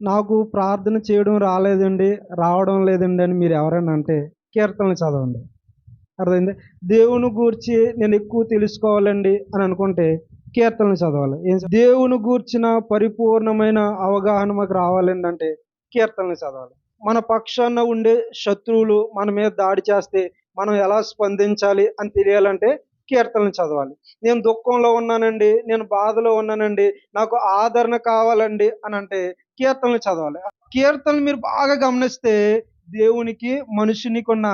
నాకు ప్రార్థన చేయడం రావడం లేదండి అని మీరు ఎవరైనా అంటే కీర్తనలు చదవండి. అర్థమైందా? దేవుని గూర్చి నేను ఎక్కువ తెలుసుకోవాలండి అని అనుకుంటే కీర్తనలు చదవాలి. దేవుని గూర్చిన పరిపూర్ణమైన అవగాహన మాకు రావాలండి అంటే కీర్తనలు చదవాలి. మన పక్షాన ఉండే శత్రువులు మన మీద దాడి చేస్తే మనం ఎలా స్పందించాలి అని తెలియాలంటే కీర్తనలు చదవాలి. నేను దుఃఖంలో ఉన్నానండి, నేను బాధలో ఉన్నానండి, నాకు ఆదరణ కావాలండి అని అంటే కీర్తనలు చదవాలి. కీర్తనలు మీరు బాగా గమనిస్తే దేవునికి మనుషునికి ఉన్న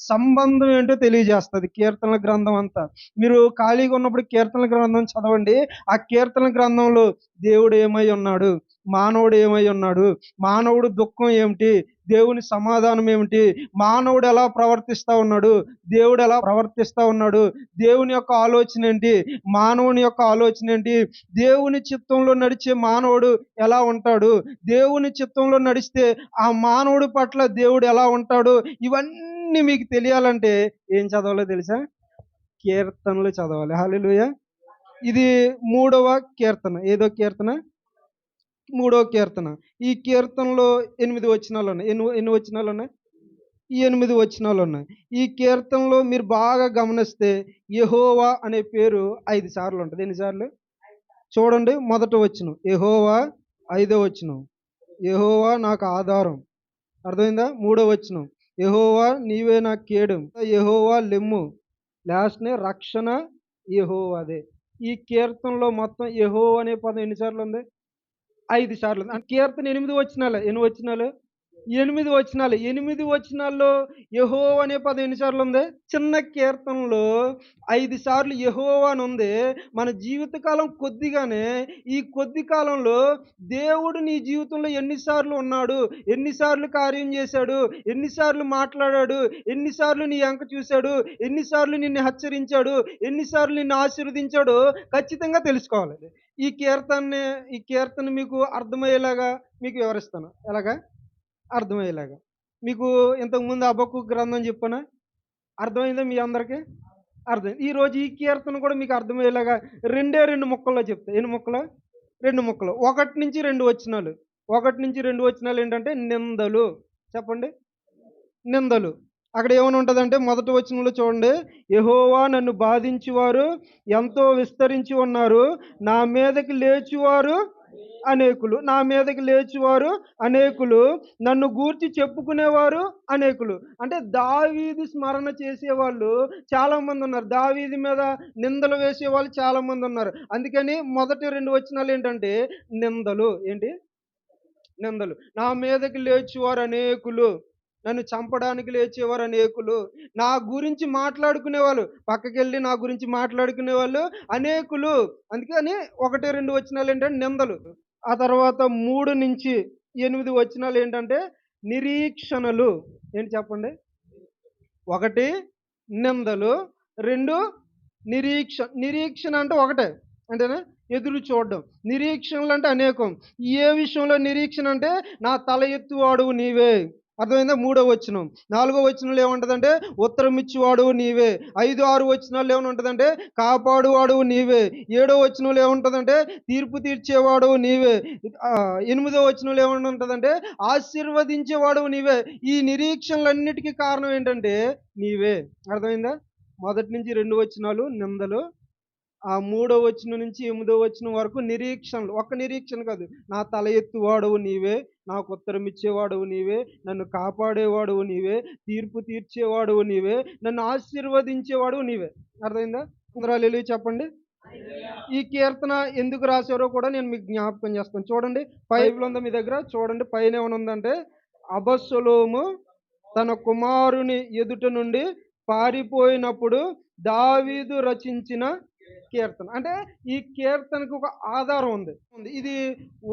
సంబంధం ఏంటో తెలియజేస్తుంది కీర్తనల గ్రంథం అంతా. మీరు ఖాళీగా ఉన్నప్పుడు కీర్తనల గ్రంథం చదవండి. ఆ కీర్తన గ్రంథంలో దేవుడు ఏమై ఉన్నాడు, మానవుడు ఏమై ఉన్నాడు, మానవుడు దుఃఖం ఏమిటి, దేవుని సమాధానం ఏమిటి, మానవుడు ఎలా ప్రవర్తిస్తా ఉన్నాడు, దేవుడు ఎలా ప్రవర్తిస్తా ఉన్నాడు, దేవుని యొక్క ఆలోచన ఏంటి, మానవుని యొక్క ఆలోచన ఏంటి, దేవుని చిత్తంలో నడిచే మానవుడు ఎలా ఉంటాడు, దేవుని చిత్తంలో నడిస్తే ఆ మానవుడి పట్ల దేవుడు ఎలా ఉంటాడు, ఇవన్నీ మీకు తెలియాలంటే ఏం చదవాలో తెలుసా? కీర్తనలు చదవాలి. హల్లెలూయా. ఇది 3వ కీర్తన. ఏదో కీర్తన? 3వ కీర్తన. ఈ కీర్తనలో 8 వచనాలు ఉన్నాయి. ఎన్ని వచనాలు ఉన్నాయి? ఈ 8 వచనాలు ఉన్నాయి. ఈ కీర్తనలో మీరు బాగా గమనిస్తే యెహోవా అనే పేరు 5 సార్లు ఉంటుంది. ఎన్ని సార్లు? చూడండి, మొదటి వచనం యెహోవా, 5వ వచనం యెహోవా నాకు ఆధారం. అర్థమైందా? 3వ వచనం యెహోవా నీవే నా కేడెం. యెహోవా లెమ్ము. లాస్ట్‌నే రక్షణ యెహోవాదే. ఈ కీర్తనలో మొత్తం యెహోవా అనే పదం ఎన్ని సార్లు ఉంది? 5 సార్లు. ఆ కీర్తన 8 వచనాలే. ఎన్ని వచనాలు? 8 వచనాలు. 8 వచనాల్లో యెహోవా అనే పదం ఎన్ని సార్లు ఉంది? చిన్న కీర్తనలో 5 సార్లు యెహోవా అని ఉంది. మన జీవితకాలం కొద్దిగానే ఈ కొద్ది కాలంలో దేవుడు నీ జీవితంలో ఎన్నిసార్లు ఉన్నాడు, ఎన్నిసార్లు కార్యం చేశాడు, ఎన్నిసార్లు మాట్లాడాడు, ఎన్నిసార్లు నీ వంక చూశాడు, ఎన్నిసార్లు నిన్ను హెచ్చరించాడు, ఎన్నిసార్లు నిన్ను ఆశీర్వదించాడో ఖచ్చితంగా తెలుసుకోవాలి. ఈ కీర్తన మీకు అర్థమయ్యేలాగా మీకు వివరిస్తాను. ఎలాగా? అర్థమయ్యేలాగా. మీకు ఇంతకుముందు హబక్కూకు గ్రంథం చెప్పానా? అర్థమైందా మీ అందరికి? అర్థమైంది. ఈరోజు ఈ కీర్తన కూడా మీకు అర్థమయ్యేలాగా 2 ముక్కల్లో చెప్తా. ఎన్ని ముక్కలు? 2 ముక్కలు. 1-2 వచనాలు. 1-2 వచనాలు ఏంటంటే నిందలు. చెప్పండి. నిందలు. అక్కడ ఏమని ఉంటదంటే మొదటి వచనంలో చూడండి. యెహోవా నన్ను బాధించువారు ఎంతో విస్తరించి ఉన్నారు. నా మీదకి లేచువారు అనేకులు. నా మీదకి లేచువారు అనేకులు. నన్ను గూర్చి చెప్పుకునేవారు అనేకులు. అంటే దావీదు స్మరణ చేసేవాళ్ళు చాలా మంది ఉన్నారు. దావీదు మీద నిందలు వేసేవాళ్ళు చాలా మంది ఉన్నారు. అందుకని మొదటి 2 వచనాలు ఏంటంటే నిందలు. ఏంటి? నిందలు. నా మీదకి లేచువారు అనేకులు. నన్ను చంపడానికి లేచేవారు అనేకులు. నా గురించి మాట్లాడుకునేవాళ్ళు, పక్కకెళ్ళి నా గురించి మాట్లాడుకునేవాళ్ళు అనేకులు. అందుకని 1-2 వచనాలు ఏంటంటే నిందలు. ఆ తర్వాత 3-8 వచనాలు ఏంటంటే నిరీక్షణలు. ఏంటి చెప్పండి? 1 నిందలు, 2 నిరీక్షణ అంటే ఒకటే. అంటేనా? ఎదురు చూడడం. నిరీక్షణలు అంటే అనేకం. ఏ విషయంలో నిరీక్షణ అంటే నా తల ఎత్తువాడువు నీవే. అర్థమైందా? 3వ వచనం. 4వ వచనంలో ఏముంటదంటే ఉత్తరం ఇచ్చేవాడువు నీవే. 5, 6 వచనాల్లో ఏమనుంటదంటే కాపాడువాడువు నీవే. 7వ వచనంలో ఏముంటదంటే తీర్పు తీర్చేవాడువు నీవే. 8వ వచనంలో ఏమనుంటదంటే ఆశీర్వదించేవాడువు నీవే. ఈ నిరీక్షణలన్నిటికీ కారణం ఏంటంటే నీవే. అర్థమైందా? మొదటి నుంచి 2 వచనాలు నిందలు. ఆ 3వ వచనం నుంచి 8వ వచనం వరకు నిరీక్షణలు. ఒక్క నిరీక్షణ కాదు. నా తల ఎత్తువాడవు నీవే, నాకు ఉత్తరం ఇచ్చేవాడవు నీవే, నన్ను కాపాడేవాడవు నీవే, తీర్పు తీర్చేవాడవు నీవే, నన్ను ఆశీర్వదించేవాడవు నీవే. అర్థమైందా? అందరూ హల్లెలూయా చెప్పండి. ఈ కీర్తన ఎందుకు రాశారో కూడా నేను మీకు జ్ఞాపకం చేస్తాను. చూడండి, బైబిల్ ఉందా మీ దగ్గర? చూడండి, పైన ఏమనుందంటే అబషలోము తన కుమారుని ఎదుట నుండి పారిపోయినప్పుడు దావీదు రచించిన కీర్తన. అంటే ఈ కీర్తనకు ఒక ఆధారం ఉంది. ఇది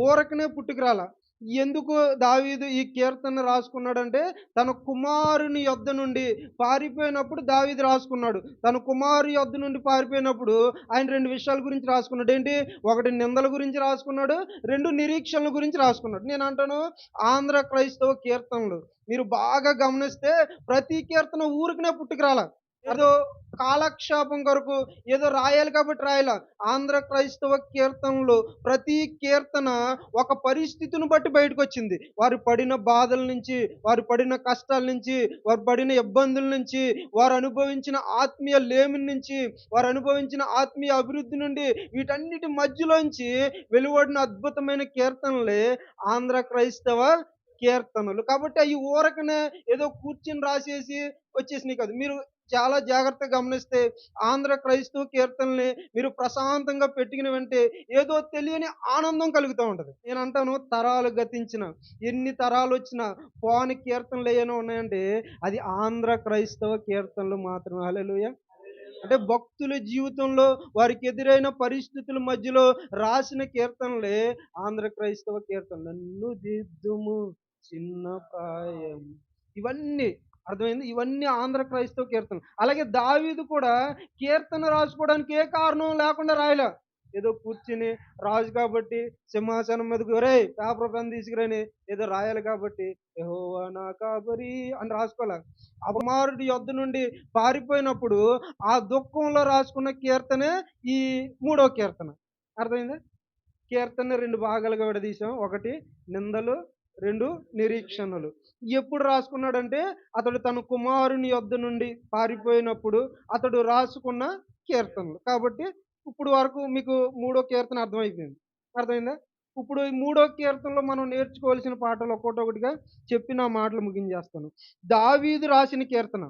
ఊరకనే పుట్టుకురాల. ఎందుకు దావీదు ఈ కీర్తన రాసుకున్నాడంటే, తన కుమారుని యొద్ద నుండి పారిపోయినప్పుడు దావీదు రాసుకున్నాడు. తన కుమారు యొద్ద నుండి పారిపోయినప్పుడు ఆయన 2 విషయాల గురించి రాసుకున్నాడు. ఏంటి? ఒకటి నిందల గురించి రాసుకున్నాడు. 2 నిరీక్షణల గురించి రాసుకున్నాడు. నేనంటాను ఆంధ్ర క్రైస్తవ కీర్తనలు మీరు బాగా గమనిస్తే ప్రతి కీర్తన ఊరికనే పుట్టుకురాల. ఏదో కాలక్షేపం కొరకు ఏదో రాయాలి కాబట్టి రాయలా. ఆంధ్ర క్రైస్తవ కీర్తనలు ప్రతి కీర్తన ఒక పరిస్థితిని బట్టి బయటకొచ్చింది. వారు పడిన బాధల నుంచి, వారు పడిన కష్టాల నుంచి, వారు పడిన ఇబ్బందుల నుంచి, వారు అనుభవించిన ఆత్మీయ లేమి నుంచి, వారు అనుభవించిన ఆత్మీయ అభివృద్ధి నుండి వీటన్నిటి మధ్యలోంచి వెలువడిన అద్భుతమైన కీర్తనలే ఆంధ్ర క్రైస్తవ కీర్తనలు. కాబట్టి అయి ఊరకనే ఏదో కూర్చొని రాసేసి వచ్చేసినయి కాదు. మీరు చాలా జాగ్రత్తగా గమనిస్తే ఆంధ్ర క్రైస్తవ కీర్తనల్ని మీరు ప్రశాంతంగా పెట్టుకుని వింటే ఏదో తెలియని ఆనందం కలుగుతా ఉంటది. నేనంటాను తరాలు గతించిన, ఎన్ని తరాలొచ్చినా పోని కీర్తనలు ఏమైనా ఉన్నాయంటే అది ఆంధ్ర క్రైస్తవ కీర్తనలు మాత్రమే. హల్లెలూయా! అంటే భక్తుల జీవితంలో వారికి ఎదురైన పరిస్థితుల మధ్యలో రాసిన కీర్తనలే ఆంధ్ర క్రైస్తవ కీర్తనలు. నన్ను దిద్దుము చిన్న ప్రాయం, ఇవన్నీ అర్థమైంది. ఇవన్నీ ఆంధ్ర క్రైస్తవ కీర్తనలు. అలాగే దావీదు కూడా కీర్తన రాసుకోవడానికి ఏ కారణం లేకుండా రాయలా. ఏదో కూర్చుని రాజు కాబట్టి సింహాసనం మీదకి ఒరేయ్ పేపర్ పెన్ తీసుకురని ఏదో రాయాలి కాబట్టి యెహోవా నా కాపరి అని రాసుకోలే. అపమారుడి యొద్ద నుండి పారిపోయినప్పుడు ఆ దుఃఖంలో రాసుకున్న కీర్తనే ఈ 3వ కీర్తన. అర్థమైందా? కీర్తనని 2 భాగాలుగా విడదీశాం. ఒకటి నిందలు, 2 నిరీక్షణలు. ఎప్పుడు రాసుకున్నాడంటే అతడు తన కుమారుని యొద్ద నుండి పారిపోయినప్పుడు అతడు రాసుకున్న కీర్తనలు. కాబట్టి ఇప్పుడు వరకు మీకు 3వ కీర్తన అర్థమైపోయింది. అర్థమైందా? ఇప్పుడు ఈ 3వ కీర్తనలో మనం నేర్చుకోవాల్సిన పాఠాలు ఒక్కొక్కటిగా చెప్పి నా మాటలు ముగించేస్తాను. దావీదు రాసిన కీర్తన.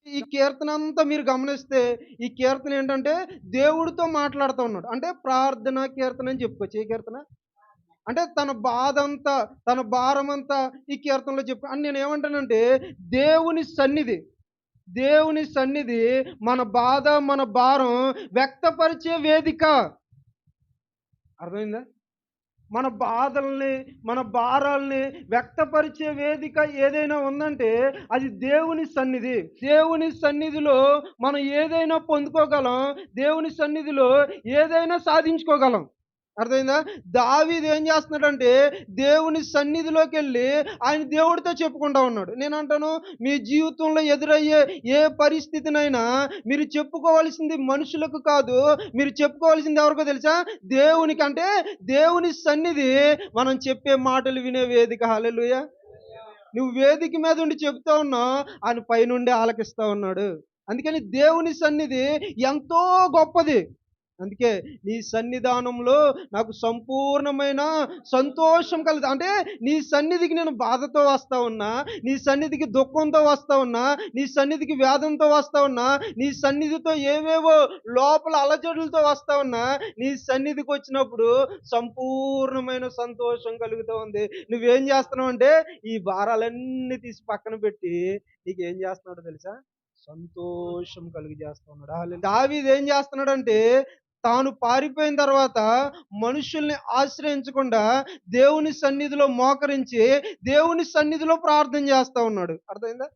ఈ కీర్తన అంతా మీరు గమనిస్తే ఈ కీర్తన ఏంటంటే దేవుడితో మాట్లాడుతూ ఉన్నాడు. అంటే ప్రార్థనా కీర్తన అని చెప్పుకోవచ్చు. ఏ కీర్తన? అంటే తన బాధంతా, తన భారమంతా ఈ కీర్తనలో అని నేనేమంటానంటే దేవుని సన్నిధి, దేవుని సన్నిధి మన బాధ, మన భారం వ్యక్తపరిచే వేదిక. అర్థమైందా? మన బాధల్ని, మన భారాల్ని వ్యక్తపరిచే వేదిక ఏదైనా ఉందంటే అది దేవుని సన్నిధి. దేవుని సన్నిధిలో మనం ఏదైనా పొందుకోగలం. దేవుని సన్నిధిలో ఏదైనా సాధించుకోగలం. అర్థమైందా? దావీదు ఏం చేస్తున్నాడంటే దేవుని సన్నిధిలోకెళ్ళి ఆయన దేవుడితో చెప్పుకుంటా ఉన్నాడు. నేనంటాను మీ జీవితంలో ఎదురయ్యే ఏ పరిస్థితినైనా మీరు చెప్పుకోవాల్సింది మనుషులకు కాదు. మీరు చెప్పుకోవాల్సింది ఎవరికో తెలుసా? దేవునికి. అంటే దేవుని సన్నిధి మనం చెప్పే మాటలు వినే వేదిక. హల్లెలూయా! నువ్వు వేదిక మీద ఉండి చెప్తా ఉన్నావు, ఆయన పైనుండి ఆలకిస్తా ఉన్నాడు. అందుకని దేవుని సన్నిధి ఎంతో గొప్పది. అందుకే నీ సన్నిధానంలో నాకు సంపూర్ణమైన సంతోషం కలుగుతుంది. అంటే నీ సన్నిధికి నేను బాధతో వస్తా ఉన్నా, నీ సన్నిధికి దుఃఖంతో వస్తా ఉన్నా, నీ సన్నిధికి వేదంతో వస్తా ఉన్నా, నీ సన్నిధితో ఏవేవో లోపల అలజడులతో వస్తా ఉన్నా, నీ సన్నిధికి వచ్చినప్పుడు సంపూర్ణమైన సంతోషం కలుగుతూ ఉంది. నువ్వేం చేస్తున్నావు అంటే ఈ భారాలన్నీ తీసి పక్కన పెట్టి నీకేం చేస్తున్నాడో తెలుసా? సంతోషం కలుగు చేస్తా ఉన్నాడు. దావీదు ఏం చేస్తున్నాడంటే తాను పారిపోయిన తర్వాత మనుషుల్ని ఆశ్రయించకుండా దేవుని సన్నిధిలో మోకరించి దేవుని సన్నిధిలో ప్రార్థన చేస్తా ఉన్నాడు. అర్థమైందా?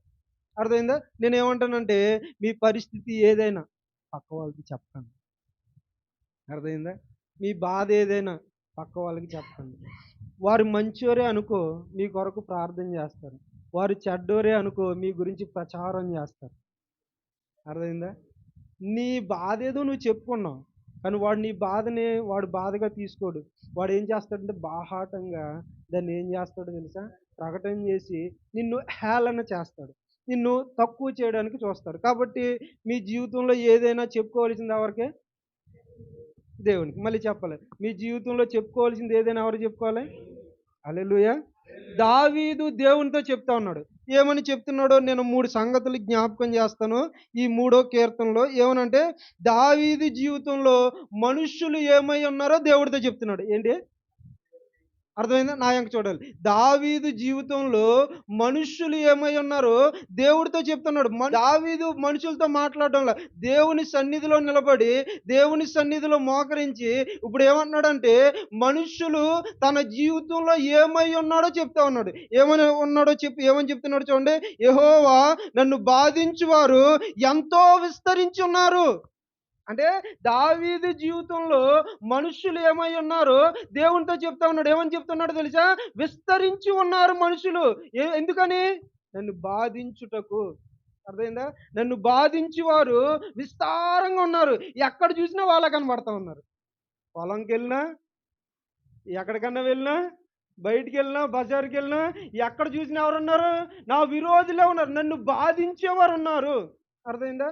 అర్థమైందా? నేనేమంటానంటే మీ పరిస్థితి ఏదైనా పక్క వాళ్ళకి చెప్పండి. అర్థమైందా? మీ బాధ ఏదైనా పక్క వాళ్ళకి చెప్పండి. వారు మంచోరే అనుకో మీ కొరకు ప్రార్థన చేస్తారు. వారు చెడ్డోరే అనుకో మీ గురించి ప్రచారం చేస్తారు. అర్థమైందా? నీ బాధ ఏదో నువ్వు చెప్పుకున్నావు, కానీ వాడు నీ బాధని వాడు బాధగా తీసుకోడు. వాడు ఏం చేస్తాడంటే బాహాటంగా దాన్ని ఏం చేస్తాడో తెలుసా? ప్రకటన చేసి నిన్ను హేళన చేస్తాడు. నిన్ను తక్కువ చేయడానికి చూస్తాడు. కాబట్టి మీ జీవితంలో ఏదైనా చెప్పుకోవాల్సింది ఎవరికే? దేవునికి. మళ్ళీ చెప్పాలి. మీ జీవితంలో చెప్పుకోవాల్సింది ఏదైనా ఎవరు చెప్పుకోవాలి? హల్లెలూయా! దావీదు దేవునితో చెప్తా ఉన్నాడు. ఏమని చెప్తున్నాడో నేను 3 సంగతులు జ్ఞాపకం చేస్తాను. ఈ 3వ కీర్తనలో ఏమనంటే దావీదు జీవితంలో మనుష్యులు ఏమై ఉన్నారో దేవుడితో చెప్తున్నాడు. ఏంటి? అర్థమైందా? నా యంక చూడాలి. దావీదు జీవితంలో మనుష్యులు ఏమై ఉన్నారో దేవుడితో చెప్తున్నాడు. దావీదు మనుషులతో మాట్లాడడంలా దేవుని సన్నిధిలో నిలబడి, దేవుని సన్నిధిలో మోకరించి ఇప్పుడు ఏమంటున్నాడంటే మనుష్యులు తన జీవితంలో ఏమై ఉన్నాడో చెప్తా ఉన్నాడు. ఏమని ఉన్నాడో ఏమని చెప్తున్నాడు చూడండి. యెహోవా నన్ను బాధించువారు ఎంతో విస్తరించి ఉన్నారు. అంటే దావీదు జీవితంలో మనుష్యులు ఏమై ఉన్నారో దేవునితో చెప్తా ఉన్నాడు. ఏమని చెప్తున్నాడో తెలుసా? విస్తరించి ఉన్నారు మనుషులు. ఎందుకని? నన్ను బాధించుటకు. అర్థమైందా? నన్ను బాధించి వారు విస్తారంగా ఉన్నారు. ఎక్కడ చూసినా వాళ్ళే కనబడతా ఉన్నారు. పొలంకెళ్ళినా, ఎక్కడికన్నా వెళ్ళినా, బయటికెళ్ళినా, బజారుకెళ్ళినా ఎక్కడ చూసినా ఎవరున్నారు? నా విరోధులే ఉన్నారు. నన్ను బాధించేవారు ఉన్నారు. అర్థమైందా?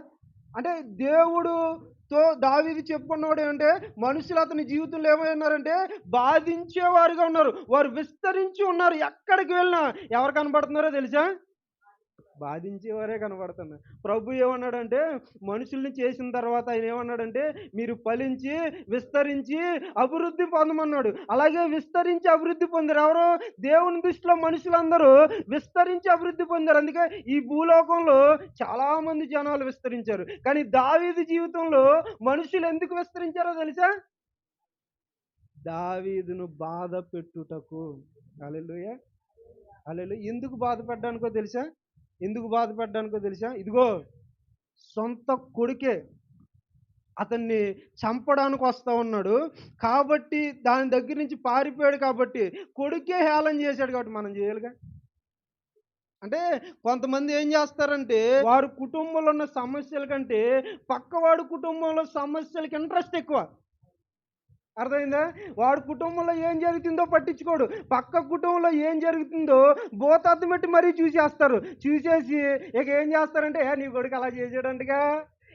అంటే దేవుడుతో దావీదు చెప్పుకున్నవాడు ఏమంటే మనుషులు అతని జీవితంలో ఏమై ఉన్నారంటే బాధించేవారుగా ఉన్నారు. వారు విస్తరించి ఉన్నారు. ఎక్కడికి వెళ్ళినా ఎవరు కనబడుతున్నారో తెలుసా? బాధించేవారే కనబడుతున్నారు. ప్రభు ఏమన్నాడంటే మనుషుల్ని చేసిన తర్వాత ఆయన ఏమన్నాడంటే మీరు ఫలించి విస్తరించి అభివృద్ధి పొందమన్నాడు. అలాగే విస్తరించి అభివృద్ధి పొందారు ఎవరు? దేవుని దృష్టిలో మనుషులందరూ విస్తరించి అభివృద్ధి పొందారు. అందుకే ఈ భూలోకంలో చాలా మంది జనాలు విస్తరించారు. కానీ దావీదు జీవితంలో మనుషులు ఎందుకు విస్తరించారో తెలుసా? దావీదును బాధ పెట్టుటకు. హల్లెలూయా. హల్లెలూయా. ఎందుకు బాధపడ్డానికో తెలుసా? ఎందుకు బాధపడ్డానికో తెలుసా? ఇదిగో సొంత కొడుకే అతన్ని చంపడానికి వస్తా ఉన్నాడు. కాబట్టి దాని దగ్గర నుంచి పారిపోయాడు కాబట్టి కొడుకే హేళన చేశాడు కాబట్టి మనం చేయాలిగా. అంటే కొంతమంది ఏం చేస్తారంటే వారి కుటుంబంలో ఉన్న సమస్యల కంటే పక్కవాడి కుటుంబంలో సమస్యలకి ఇంట్రెస్ట్ ఎక్కువ. అర్థమైందా? వాడి కుటుంబంలో ఏం జరుగుతుందో పట్టించుకోడు. పక్క కుటుంబంలో ఏం జరుగుతుందో భూతద్దం పెట్టి మరీ చూసేస్తారు. చూసేసి ఇక ఏం చేస్తారంటే నీ కొడుకు అలా చేసాడంటగా,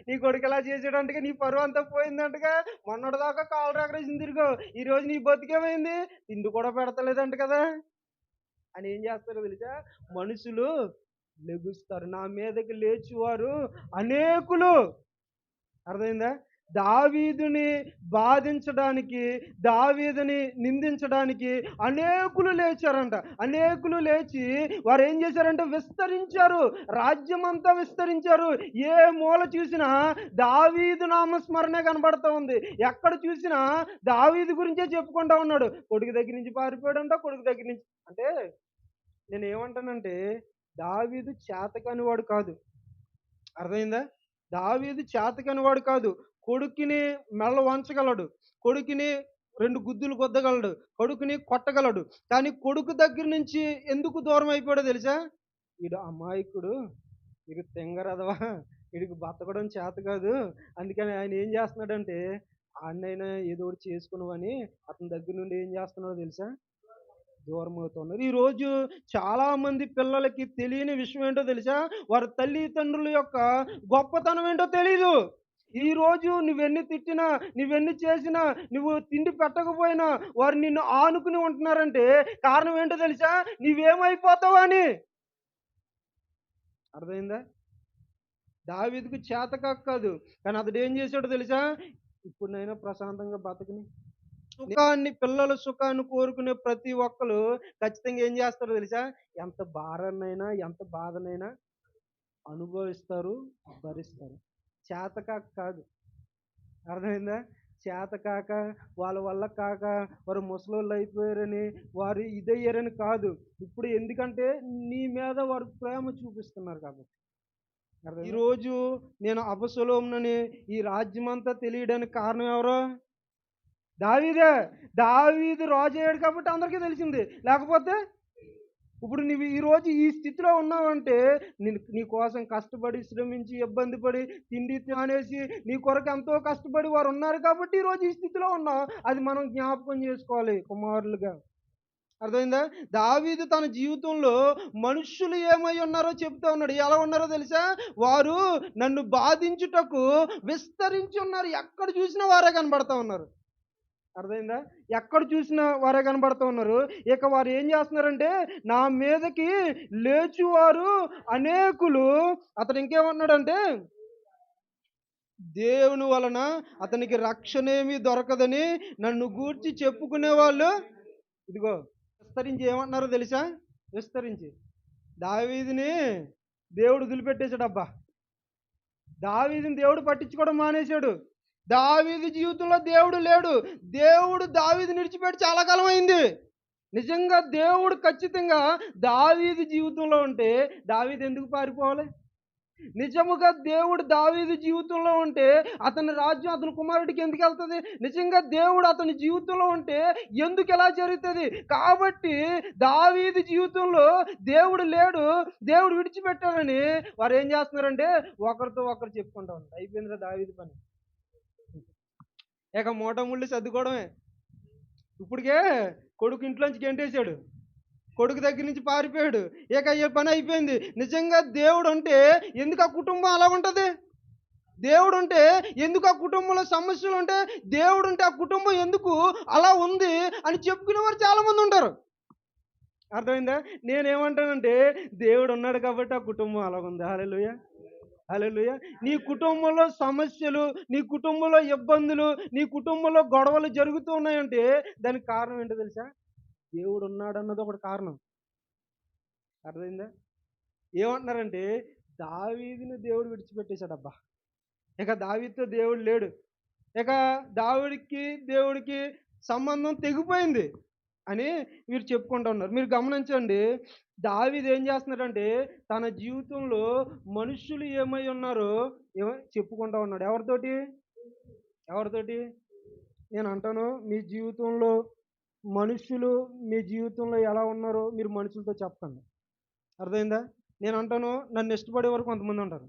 నీ కొడుకు ఇలా చేసాడంటగా, నీ పరువు అంతా పోయిందంటగా, మొన్నటిదాకా కాలు రగరేసింది తిరుగు, ఈరోజు నీ బతికేమైంది, తిండి కూడా పెడతలేదంట కదా అని ఏం చేస్తారో తెలుసా? మనుషులు లెగుస్తారు. నా మీదకి లేచువారు అనేకులు. అర్థమైందా? దావీదుని బాధించడానికి, దావీదుని నిందించడానికి అనేకులు లేచారంట. అనేకులు లేచి వారు ఏం చేశారంటే విస్తరించారు. రాజ్యమంతా విస్తరించారు. ఏ మూల చూసినా దావీదు నామస్మరణే కనబడతా ఉంది. ఎక్కడ చూసినా దావీదు గురించే చెప్పుకుంటా ఉన్నాడు. కొడుకు దగ్గర నుంచి పారిపోయాడంట, కొడుకు దగ్గర నుంచి. అంటే నేను ఏమంటానంటే దావీదు చేతకాని వాడు కాదు. అర్థమైందా? దావీదు చేతకాని వాడు కాదు. కొడుకుని మెల్ల వంచగలడు. కొడుకుని 2 గుద్దులు గుద్దగలడు. కొడుకుని కొట్టగలడు. కానీ కొడుకు దగ్గర నుంచి ఎందుకు దూరం అయిపోయాడో తెలుసా? ఈడు అమాయకుడు, ఈడు తెంగరదవా, ఈడికి బతకడం చేత కాదు. అందుకని ఆయన ఏం చేస్తున్నాడంటే ఆడినైనా ఏదో ఒకటి చేసుకున్నావని అతని దగ్గర నుండి ఏం చేస్తున్నాడో తెలుసా? దూరం అవుతున్నారు. ఈరోజు చాలా మంది పిల్లలకి తెలియని విషయం ఏంటో తెలుసా? వారి తల్లిదండ్రుల యొక్క గొప్పతనం ఏంటో తెలీదు. ఈరోజు నువ్వెన్ని తిట్టినా, నువ్వెన్ని చేసినా, నువ్వు తిండి పెట్టకపోయినా వారు నిన్ను ఆనుకుని ఉంటున్నారంటే కారణం ఏంటో తెలుసా? నువ్వేమైపోతావు అని. అర్థమైందా? దావీదుకు చేతకాక కాదు. కానీ అతడు ఏం చేశాడో తెలుసా? ఇప్పుడునైనా ప్రశాంతంగా బతకని. సుఖాన్ని, పిల్లల సుఖాన్ని కోరుకునే ప్రతి ఒక్కళ్ళు ఖచ్చితంగా ఏం చేస్తారో తెలుసా? ఎంత భారాన్నైనా, ఎంత బాధనైనా అనుభవిస్తారు, భరిస్తారు. చేతకాక కాదు. అర్థమైందా? చేతకాక, వాళ్ళ వల్ల కాక, వారు ముసలోళ్ళు అయిపోయారని, వారు ఇదయ్యారని కాదు. ఇప్పుడు ఎందుకంటే నీ మీద వారు ప్రేమ చూపిస్తున్నారు కాబట్టి. ఈరోజు నేను అబషలోమునని ఈ రాజ్యమంతా తెలియడానికి కారణం ఎవరు? దావీదే. దావీదు రాజు అయ్యాడు కాబట్టి అందరికీ తెలిసింది. లేకపోతే ఇప్పుడు నువ్వు ఈరోజు ఈ స్థితిలో ఉన్నావంటే నీ కోసం కష్టపడి, శ్రమించి, ఇబ్బంది పడి, తిండి మానేసి నీ కొరకు ఎంతో కష్టపడి వారు ఉన్నారు కాబట్టి ఈరోజు ఈ స్థితిలో ఉన్నావు. అది మనం జ్ఞాపకం చేసుకోవాలి కుమారులుగా. అర్థమైందా? దావీదు తన జీవితంలో మనుష్యులు ఏమై ఉన్నారో చెప్తా ఉన్నాడు. ఎలా ఉన్నారో తెలుసా? వారు నన్ను బాధించుటకు విస్తరించి ఉన్నారు. ఎక్కడ చూసినా వారే కనబడతా ఉన్నారు. అర్థమైందా? ఎక్కడ చూసినా వారే కనబడుతూ ఉన్నారు. ఇక వారు ఏం చేస్తున్నారంటే నా మీదకి లేచువారు అనేకులు. అతడు ఇంకేమన్నాడంటే దేవుని వలన అతనికి రక్షణేమీ దొరకదని నన్ను గూర్చి చెప్పుకునే వాళ్ళు ఇదిగో విస్తరించి ఏమంటున్నారో తెలుసా? విస్తరించి దావీదుని దేవుడు వదిలిపెట్టేశాడు. అబ్బా, దావీదుని దేవుడు పట్టించుకోవడం మానేశాడు. దావీదు జీవితంలో దేవుడు లేడు. దేవుడు దావీదుని విడిచిపెట్టి చాలా కాలం అయింది. నిజంగా దేవుడు ఖచ్చితంగా దావీదు జీవితంలో ఉంటే దావీదు ఎందుకు పారిపోవాలి? నిజముగా దేవుడు దావీదు జీవితంలో ఉంటే అతని రాజ్యం అతని కుమారుడికి ఎందుకు వెళ్తుంది? నిజంగా దేవుడు అతని జీవితంలో ఉంటే ఎందుకు ఎలా జరుగుతుంది? కాబట్టి దావీదు జీవితంలో దేవుడు లేడు, దేవుడు విడిచిపెట్టారని వారు ఏం చేస్తున్నారంటే ఒకరితో ఒకరు చెప్పుకుంటా ఉన్నారు. అయిపోయిందిరా దావీదు పని, ఇక మూట ముళ్ళు సర్దుకోవడమే. ఇప్పటికే కొడుకు ఇంట్లోంచి గెంటేశాడు, కొడుకు దగ్గర నుంచి పారిపోయాడు, ఇక ఏ పని అయిపోయింది. నిజంగా దేవుడు అంటే ఎందుకు ఆ కుటుంబం అలా ఉంటుంది? దేవుడు ఉంటే ఎందుకు ఆ కుటుంబంలో సమస్యలు ఉంటే, దేవుడు ఉంటే ఆ కుటుంబం ఎందుకు అలా ఉంది అని చెప్పుకునేవారు చాలా మంది ఉంటారు. అర్థమైందా? నేనేమంటానంటే దేవుడు ఉన్నాడు కాబట్టి ఆ కుటుంబం అలా ఉంది. హల్లెలూయా, హల్లెలూయా. నీ కుటుంబంలో సమస్యలు, నీ కుటుంబంలో ఇబ్బందులు, నీ కుటుంబంలో గొడవలు జరుగుతూ ఉన్నాయంటే దానికి కారణం ఏంటో తెలుసా? దేవుడు ఉన్నాడు అన్నది ఒకటి కారణం. అర్థమైందా? ఏమంటున్నారంటే దావీదుని దేవుడు విడిచిపెట్టేశాడు. అబ్బా, ఇక దావీదుతో దేవుడు లేడు, ఇక దేవుడికి సంబంధం తెగిపోయింది అని మీరు చెప్పుకుంటూ ఉన్నారు. మీరు గమనించండి, దావీదు ఏం చేస్తున్నాడంటే తన జీవితంలో మనుషులు ఏమై ఉన్నారో చెప్పుకుంటా ఉన్నాడు. ఎవరితోటి? ఎవరితోటి? నేను అంటాను, మీ జీవితంలో మనుషులు మీ జీవితంలో ఎలా ఉన్నారో మీరు మనుషులతో చెప్పండి. అర్థమైందా? నేను అంటాను, నన్ను ఇష్టపడే వాళ్ళు కొంతమంది ఉంటారు,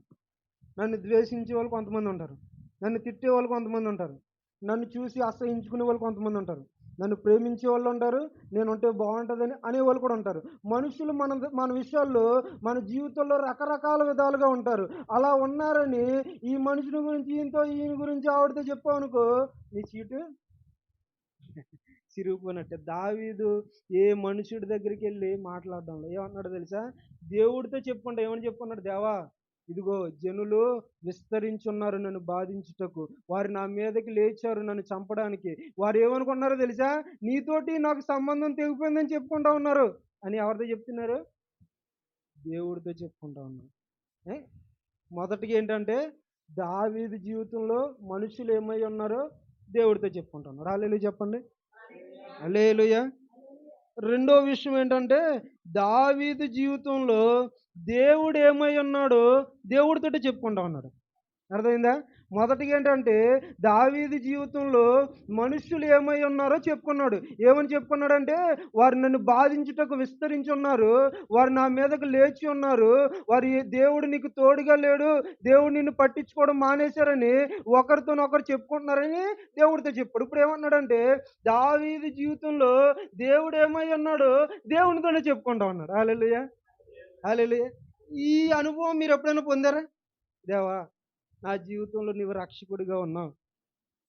నన్ను ద్వేషించే వాళ్ళు కొంతమంది ఉంటారు, నన్ను తిట్టే వాళ్ళు కొంతమంది ఉంటారు, నన్ను చూసి అసహించుకునే వాళ్ళు కొంతమంది ఉంటారు, నన్ను ప్రేమించే వాళ్ళు ఉంటారు, నేను ఉంటే బాగుంటుందని అనేవాళ్ళు కూడా ఉంటారు. మనుషులు మన విషయాల్లో మన జీవితంలో రకరకాల విధాలుగా ఉంటారు. అలా ఉన్నారని ఈ మనుషుని గురించి ఈయన గురించి ఆవిడతో చెప్పావు అనుకో, నీ చీటు చిరిగిపోయినట్టే. దావీదు ఏ మనుషుడి దగ్గరికి వెళ్ళి మాట్లాడడంలో ఏమన్నాడు తెలుసా? దేవుడితో చెప్పుకుంటా ఏమని చెప్పుకున్నాడు? దేవా, ఇదిగో జనులు విస్తరించున్నారు నన్ను బాధించుటకు, వారు నా మీదకి లేచారు నన్ను చంపడానికి. వారు ఏమనుకున్నారో తెలుసా? నీతోటి నాకు సంబంధం తెగిపోయిందని చెప్పుకుంటా ఉన్నారు అని ఎవరితో చెప్తున్నారు? దేవుడితో చెప్పుకుంటా ఉన్నారు. ఏ? మొదటిగా ఏంటంటే దావీదు జీవితంలో మనుషులు ఏమై ఉన్నారో దేవుడితో చెప్పుకుంటున్నారు. హల్లెలూయా చెప్పండి. హల్లెలూయా. రెండో విషయం ఏంటంటే దావీదు జీవితంలో దేవుడు ఏమై ఉన్నాడో దేవుడితోటి చెప్పుకుంటా ఉన్నాడు. అర్థమైందా? మొదటిగా ఏంటంటే దావీదు జీవితంలో మనుషులు ఏమై ఉన్నారో చెప్పుకున్నాడు. ఏమని చెప్పుకున్నాడంటే వారు నన్ను బాధించుటకు విస్తరించి ఉన్నారు, వారు నా మీదకు లేచి ఉన్నారు, వారు దేవుడు నీకు తోడుగా లేడు, దేవుడు నిన్ను పట్టించుకోవడం మానేశారని ఒకరితోనొకరు చెప్పుకుంటున్నారని దేవుడితో చెప్పాడు. ఇప్పుడు ఏమన్నాడంటే దావీదు జీవితంలో దేవుడు ఏమై ఉన్నాడో దేవునితోనే చెప్పుకుంటా ఉన్నాడు. హల్లెలూయా, హల్లెలూయా. ఈ అనుభవం మీరు ఎప్పుడైనా పొందారా? దేవా, నా జీవితంలో నీవు రక్షకుడిగా ఉన్నావు,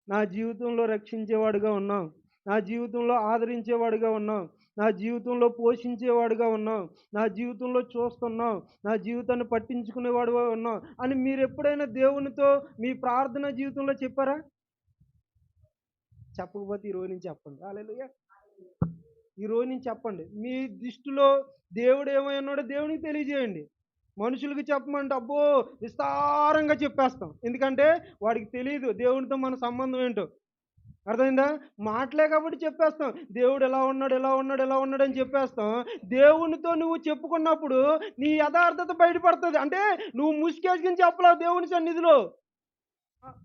నా జీవితంలో రక్షించేవాడుగా ఉన్నావు, నా జీవితంలో ఆదరించేవాడుగా ఉన్నావు, నా జీవితంలో పోషించేవాడుగా ఉన్నావు, నా జీవితంలో చూస్తున్నావు, నా జీవితాన్ని పట్టించుకునేవాడుగా ఉన్నావు అని మీరు ఎప్పుడైనా దేవునితో మీ ప్రార్థన జీవితంలో చెప్పారా? చెప్పకపోతే ఈరోజు నుంచి చెప్పండి. హల్లెలూయా. ఈరోజు నుంచి చెప్పండి. మీ దృష్టిలో దేవుడు ఏమై ఉన్నాడో దేవునికి తెలియజేయండి. మనుషులకి చెప్పమంటే అబ్బో విస్తారంగా చెప్పేస్తాం, ఎందుకంటే వాడికి తెలియదు దేవునితో మన సంబంధం ఏంటో. అర్థమైందా? మాటలే కాబట్టి చెప్పేస్తాం, దేవుడు ఎలా ఉన్నాడు ఎలా ఉన్నాడు ఎలా ఉన్నాడు అని చెప్పేస్తాం. దేవునితో నువ్వు చెప్పుకున్నప్పుడు నీ యథార్థత బయటపడుతుంది. అంటే నువ్వు ముసుకేసుకుని చెప్పలేవు దేవుని సన్నిధిలో.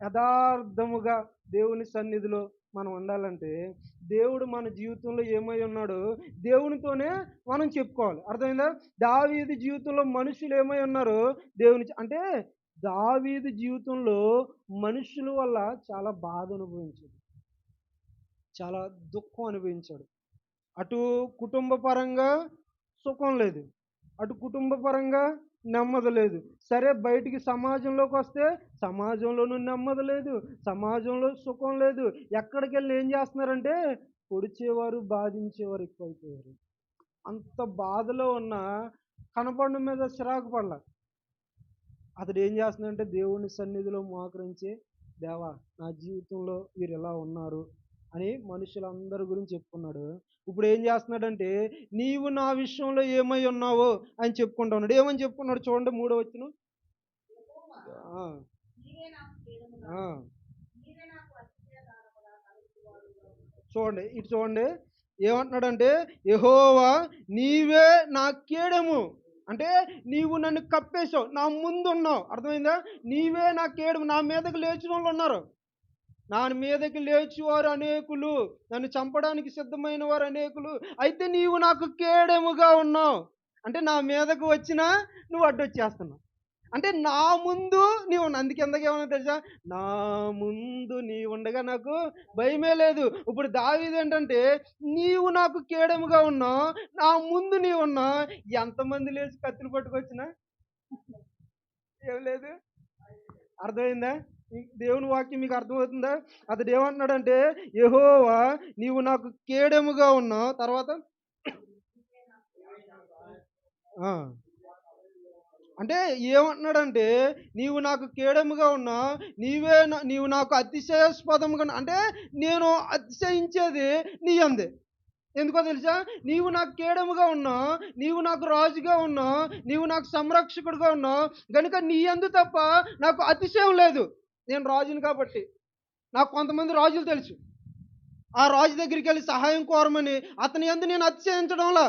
యథార్థముగా దేవుని సన్నిధిలో మనం ఉండాలంటే దేవుడు మన జీవితంలో ఏమై ఉన్నాడో దేవునితోనే మనం చెప్పుకోవాలి. అర్థమైందా? దావీదు జీవితంలో మనుషులు ఏమై ఉన్నారో అంటే దావీదు జీవితంలో మనుషుల వల్ల చాలా బాధ అనుభవించాడు, చాలా దుఃఖం అనుభవించాడు. అటు కుటుంబ పరంగా సుఖం లేదు, అటు కుటుంబ పరంగా నెమ్మది లేదు. సరే బయటికి సమాజంలోకి వస్తే సమాజంలోనూ నెమ్మది లేదు, సమాజంలో సుఖం లేదు. ఎక్కడికి వెళ్ళి ఏం చేస్తున్నారంటే పొడిచేవారు బాధించేవారు ఎక్కువైపోయారు. అంత బాధలో ఉన్న కనపడడం మీద చిరాకు పడల. అతడు ఏం చేస్తున్నాడంటే దేవుని సన్నిధిలో మోకరించి, దేవా, నా జీవితంలో వీరు ఎలా ఉన్నారు, అని మనుషులందరి గురించి చెప్పుకున్నాడు. ఇప్పుడు ఏం చేస్తున్నాడంటే నీవు నా విషయంలో ఏమై ఉన్నావో అని చెప్పుకుంటా ఉన్నాడు. ఏమని చెప్పుకున్నాడు చూడండి, 3వ వచనం. ఆ, ఆ. చూడండి, ఇటు చూడండి. ఏమంటున్నాడంటే యెహోవా నీవే నా కేడెము. అంటే నీవు నన్ను కప్పేశావు, నా ముందున్నావు. అర్థమైందా? నీవే నా కేడెము. నా మీదకి లేచిన వాళ్ళు ఉన్నారు, నా మీదకి లేచివారు అనేకులు, నన్ను చంపడానికి సిద్ధమైన వారు అనేకులు. అయితే నీవు నాకు కేడెముగా ఉన్నావు. అంటే నా మీదకు వచ్చినా నువ్వు అడ్డొచ్చేస్తున్నావు. అంటే నా ముందు నీవు ఉన్నావు. అందుకే ఎంతకేమన్నా తెలుసా, నా ముందు నీ ఉండగా నాకు భయమే లేదు. ఇప్పుడు దావీదు ఏంటంటే నీవు నాకు కేడెముగా ఉన్నావు, నా ముందు నీవు ఉన్నావు. ఎంతమంది లేచి కత్తిని పట్టుకొచ్చినా ఏం లేదు. అర్థమైందా? దేవుని వాక్యం మీకు అర్థమవుతుందా? అతడు ఏమంటున్నాడంటే యెహోవా నీవు నాకు కేడెముగా ఉన్నావు. తర్వాత ఆ, అంటే ఏమంటున్నాడంటే నీవు నాకు కేడెముగా ఉన్నావు, నీవు నాకు అతిశయాస్పదముగా అంటే నేను అతిశయించేది నీ అందే. ఎందుకో తెలుసా? నీవు నాకు కేడముగా ఉన్నావు, నీవు నాకు రాజుగా ఉన్నావు, నీవు నాకు సంరక్షకుడుగా ఉన్నావు గనుక నీ యందు తప్ప నాకు అతిశయం లేదు. నేను రాజుని కాబట్టి నాకు కొంతమంది రాజులు తెలుసు. ఆ రాజు దగ్గరికి వెళ్ళి సహాయం కోరమని అతని యందు నేను అతిశయించడంలా.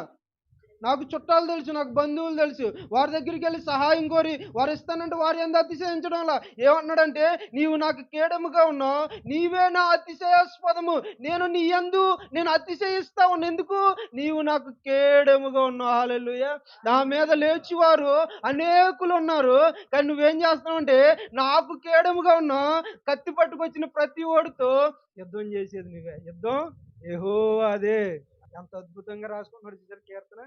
నాకు చుట్టాలు తెలుసు, నాకు బంధువులు తెలుసు, వారి దగ్గరికి వెళ్ళి సహాయం కోరి వారు ఇస్తానంటే వారి యందు అతిశయించడంలా. ఏమన్నాడంటే నీవు నాకు కేడముగా ఉన్నావు, నీవే నా అతిశయాస్పదము. నేను నీ యందు నేను అతిశయిస్తా ఉన్నా. ఎందుకు? నీవు నాకు కేడముగా ఉన్నావు. హల్లెలూయా. నా మీద లేచివారు అనేకులు ఉన్నారు, కానీ నువ్వేం చేస్తున్నావు అంటే నాకు కేడముగా ఉన్నావు. కత్తి పట్టుకొచ్చిన ప్రతి ఓడితో యుద్ధం చేసేది నువ్వే. యుద్ధం యెహోవాదే. ఎంత అద్భుతంగా రాసుకున్నాడు చూసారు కీర్తన.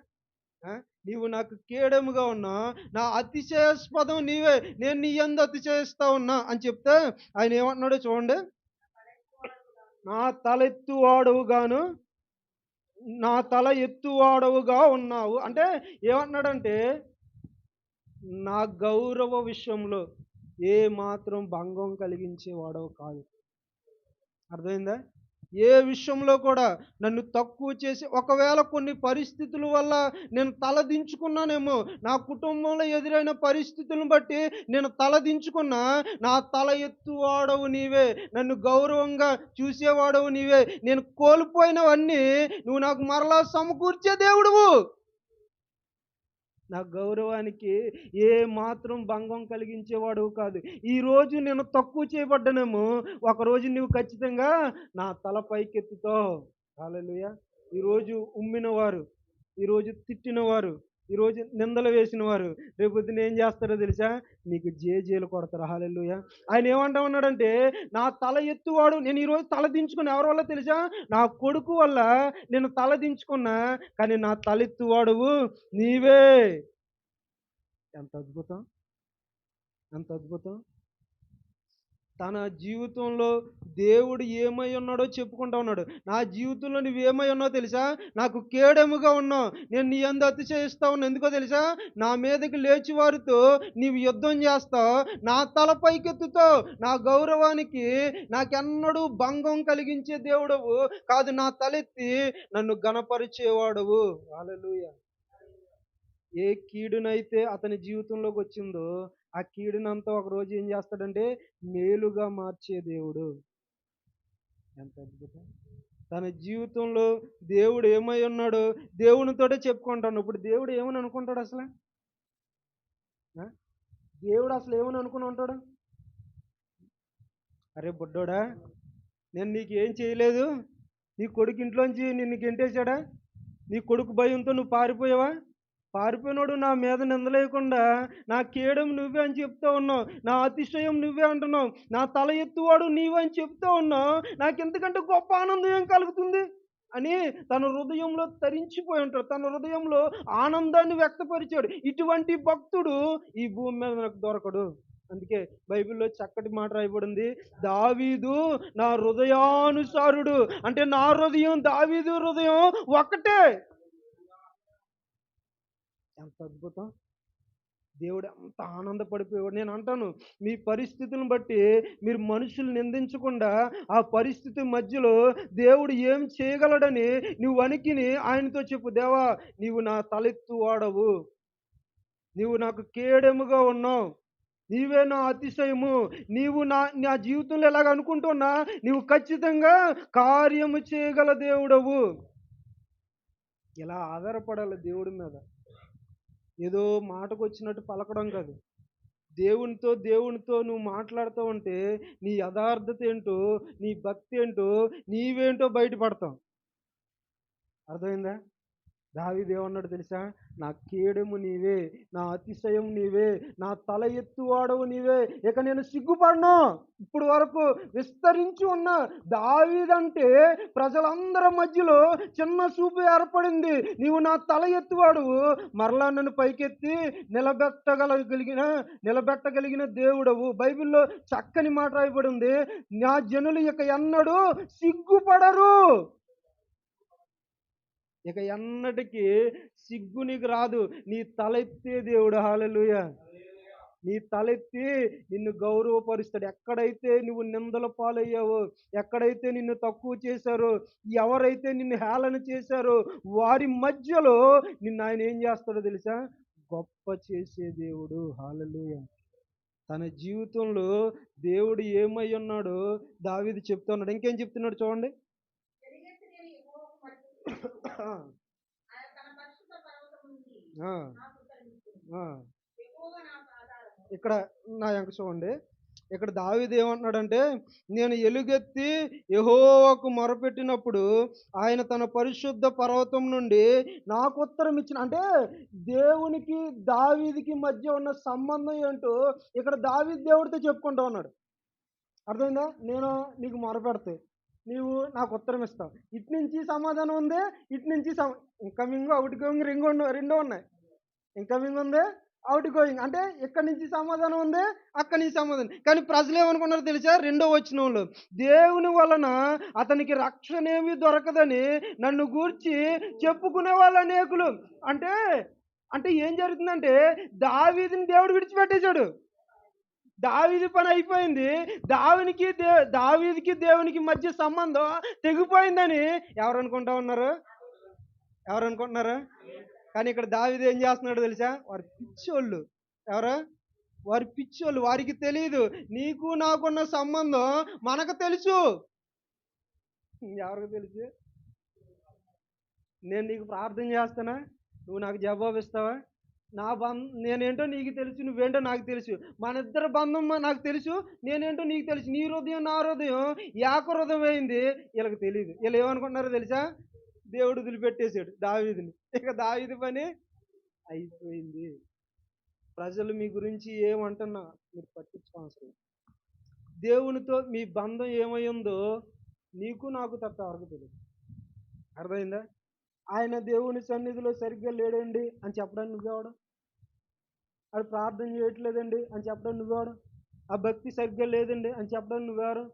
ఆ? నీవు నాకు కేడముగా ఉన్నా, నా అతిశయాస్పదం నీవే, నేను నీ యందు అతిశయిస్తా ఉన్నా అని చెప్తే ఆయన ఏమంటున్నాడో చూడండి. నా తల ఎత్తువాడవుగాను, నా తల ఎత్తువాడవుగా ఉన్నావు. అంటే ఏమంటున్నాడంటే నా గౌరవ విషయంలో ఏ మాత్రం భంగం కలిగించే వాడవు కాదు. అర్థమైందా? ఏ విషయంలో కూడా నన్ను తక్కువ చేసి, ఒకవేళ కొన్ని పరిస్థితుల వల్ల నేను తలదించుకున్నానేమో, నా కుటుంబంలో ఎదురైన పరిస్థితులను బట్టి నేను తలదించుకున్నా, నా తల ఎత్తువాడవు నీవే, నన్ను గౌరవంగా చూసేవాడవు నీవే. నేను కోల్పోయినవన్నీ నువ్వు నాకు మరలా సమకూర్చే దేవుడువు. నా గౌరవానికి ఏ మాత్రం భంగం కలిగించేవాడు కాదు. ఈరోజు నేను తక్కువ చేయబడ్డానేమో, ఒకరోజు నువ్వు ఖచ్చితంగా నా తల పైకెత్తుతావు. హల్లెలూయా. ఈరోజు ఉమ్మినవారు, ఈరోజు తిట్టినవారు, ఈరోజు నిందలు వేసిన వారు రేపొద్దున ఏం చేస్తారో తెలుసా? నీకు జేజేలు కొడతారు. హల్లెలూయా. ఆయన ఏమంటా ఉన్నాడంటే నా తల ఎత్తువాడు. నేను ఈరోజు తల దించుకున్నా ఎవరి వల్ల తెలుసా? నా కొడుకు వల్ల నేను తల దించుకున్నా, కానీ నా తలెత్తువాడువు నీవే. ఎంత అద్భుతం! ఎంత అద్భుతం! తన జీవితంలో దేవుడు ఏమై ఉన్నాడో చెప్పుకుంటా ఉన్నాడు. నా జీవితంలో నువ్వేమై ఉన్నావో తెలుసా? నాకు కేడెముగా ఉన్నావు, నేను నీ యందు అతిశయిస్తా ఉన్నా. ఎందుకో తెలుసా? నా మీదకి లేచి వారితో నీవు యుద్ధం చేస్తావు, నా తల పైకెత్తుతావు. నా గౌరవానికి నాకెన్నడూ భంగం కలిగించే దేవుడవు కాదు, నా తలెత్తి నన్ను ఘనపరిచేవాడవు. హల్లెలూయా. ఏ కీడునైతే అతని జీవితంలోకి వచ్చిందో ఆ కీడునంతా ఒకరోజు ఏం చేస్తాడంటే మేలుగా మార్చే దేవుడు. ఎంత అద్భుతం! తన జీవితంలో దేవుడు ఏమై ఉన్నాడో దేవునితోటే చెప్పుకుంటాను. ఇప్పుడు దేవుడు ఏమని అనుకుంటాడు అసలు? ఆ? దేవుడు అసలు ఏమని అనుకుని ఉంటాడు? అరే బుడ్డోడా, నేను నీకు ఏం చేయలేదు, నీ కొడుకు ఇంట్లోంచి నిన్ను గెంటేశాడా? నీ కొడుకు భయంతో నువ్వు పారిపోయావా? పారిపోయినోడు నా మీద నిందలేయకుండా నా కేడెం నువ్వే అని చెప్తా ఉన్నావు, నా అతిశయం నువ్వే అంటున్నావు, నా తల ఎత్తువాడు నీవే అని చెప్తా ఉన్నావు. నాకు ఎంతకంటే గొప్ప ఆనందం ఏం కలుగుతుంది అని తన హృదయంలో తరించిపోయి ఉంటాడు. తన హృదయంలో ఆనందాన్ని వ్యక్తపరిచాడు. ఇటువంటి భక్తుడు ఈ భూమి మీద నాకు దొరకడు. అందుకే బైబిల్లో చక్కటి మాట రాయబడింది, దావీదు నా హృదయానుసారుడు. అంటే నా హృదయం దావీదు హృదయం ఒకటే. ఎంత అద్భుతం! దేవుడు అంత ఆనందపడిపోయేవాడు. నేను అంటాను, మీ పరిస్థితులను బట్టి మీరు మనుషులు నిందించకుండా ఆ పరిస్థితి మధ్యలో దేవుడు ఏం చేయగలడని నువ్వు వణికిని ఆయనతో చెప్పు, దేవా నీవు నా తలెత్తు వాడవు, నీవు నాకు కేడెముగా ఉన్నావు, నీవే నా అతిశయము, నీవు నా నా జీవితంలో ఎలాగ అనుకుంటున్నా నీవు ఖచ్చితంగా కార్యము చేయగల దేవుడవు. ఇలా ఆధారపడాలి దేవుడి మీద. ఏదో మాటకు వచ్చినట్టు పలకడం కాదు. దేవునితో నువ్వు మాట్లాడుతూ ఉంటే నీ యథార్థత ఏంటో, నీ భక్తి ఏంటో, నీవేంటో బయటపడతావు. అర్థమైందా? దావీదు ఏమన్నాడు తెలుసా? నా కేడెము నీవే, నా అతిశయం నీవే, నా తల ఎత్తువాడవు నీవే, ఇక నేను సిగ్గుపడను. ఇప్పుడు వరకు విస్తరించి ఉన్న దావీదంటే ప్రజలందరి మధ్యలో చిన్న చూపు ఏర్పడింది. నీవు నా తల ఎత్తువాడువు, మరలా నన్ను పైకెత్తి నిలబెట్టగలిగిన దేవుడవు. బైబిల్లో చక్కని మాట రాయబడి ఉంది, నా జనులు ఇక ఎన్నడూ సిగ్గుపడరు. ఇక ఎన్నటికీ సిగ్గు నీకు రాదు. నీ తలెత్తే దేవుడు. హల్లెలూయా. నీ తలెత్తి నిన్ను గౌరవపరుస్తాడు. ఎక్కడైతే నువ్వు నిందల పాలయ్యావో, ఎక్కడైతే నిన్ను తక్కువ చేశారో, ఎవరైతే నిన్ను హేళన చేశారో వారి మధ్యలో నిన్ను ఆయన ఏం చేస్తాడో తెలుసా? గొప్ప చేసే దేవుడు. హల్లెలూయా. తన జీవితంలో దేవుడు ఏమై ఉన్నాడో దావీదు చెప్తున్నాడు. ఇంకేం చెప్తున్నాడు చూడండి. ఆ, ఆ. ఇక్కడ నా యొక్క చూడండి, ఇక్కడ దావీదు ఏమంటున్నాడంటే, నేను ఎలుగెత్తి యెహోవాకు మొరపెట్టినప్పుడు ఆయన తన పరిశుద్ధ పర్వతం నుండి నాకు ఉత్తరం ఇచ్చిన. అంటే దేవునికి దావీదుకి మధ్య ఉన్న సంబంధం ఏంటో ఇక్కడ దావీదు దేవుడితో చెప్పుకుంటూ ఉన్నాడు. అర్థమైందా? నేను నీకు మొరపెడితే నీవు నాకు ఉత్తరం ఇస్తావు. ఇటు నుంచి సమాధానం ఉంది, ఇటు నుంచి ఇన్కమింగ్ అవుట్ గోయింగ్ రెండో ఉన్నాయి. ఇన్కమింగ్ ఉంది, అవుట్ గోయింగ్. అంటే ఇక్కడి నుంచి సమాధానం ఉంది, అక్కడి నుంచి సమాధానం. కానీ ప్రజలు ఏమనుకున్నారో తెలుసా? రెండో వచనంలో, దేవుని వలన అతనికి రక్షణ ఏమీ దొరకదని నన్ను గూర్చి చెప్పుకునే వాళ్ళు అనేకులు. అంటే అంటే ఏం జరుగుతుందంటే దావీదుని దేవుడు విడిచిపెట్టేశాడు. దావీదు పని అయిపోయింది. దావీదుకి దేవునికి మధ్య సంబంధం తెగిపోయిందని ఎవరు అనుకుంటా ఉన్నారు? ఎవరు అనుకుంటున్నారు? కానీ ఇక్కడ దావీదు ఏం చేస్తున్నాడు తెలుసా? వారి పిచ్చోళ్ళు. ఎవరు? వారి పిచ్చోళ్ళు. వారికి తెలియదు నీకు నాకున్న సంబంధం మనకు తెలుసు. ఎవరికి తెలుసు? నేను నీకు ప్రార్థన చేస్తానా, నువ్వు నాకు జవాబు ఇస్తావా? నేనేంటో నీకు తెలుసు, నువ్వేంటో నాకు తెలుసు. మన ఇద్దరి బంధం నాకు తెలుసు, నేనేంటో నీకు తెలుసు. నీ హృదయం నా హృదయం ఏక హృదయం అయింది. వీళ్ళకి తెలియదు. వీళ్ళు ఏమనుకుంటున్నారో తెలుసా? దేవుడు వదిలిపెట్టేశాడు దావీదుని. ఇక దావీదు పని అయిపోయింది. ప్రజలు మీ గురించి ఏమంటున్నా మీరు పట్టించుకోవాల్సిన దేవునితో మీ బంధం ఏమైందో నీకు నాకు తప్ప ఎవరికి తెలియదు. అర్థమైందా? ఆయన దేవుని సన్నిధిలో సరిగ్గా లేడండి అని చెప్పడానికి నువ్వెవడు? అది ప్రార్థన చేయట్లేదండి అని చెప్పడానికి నువ్వెవడు? ఆ భక్తి సరిగ్గా లేదండి అని చెప్పడానికి నువ్వెవరు?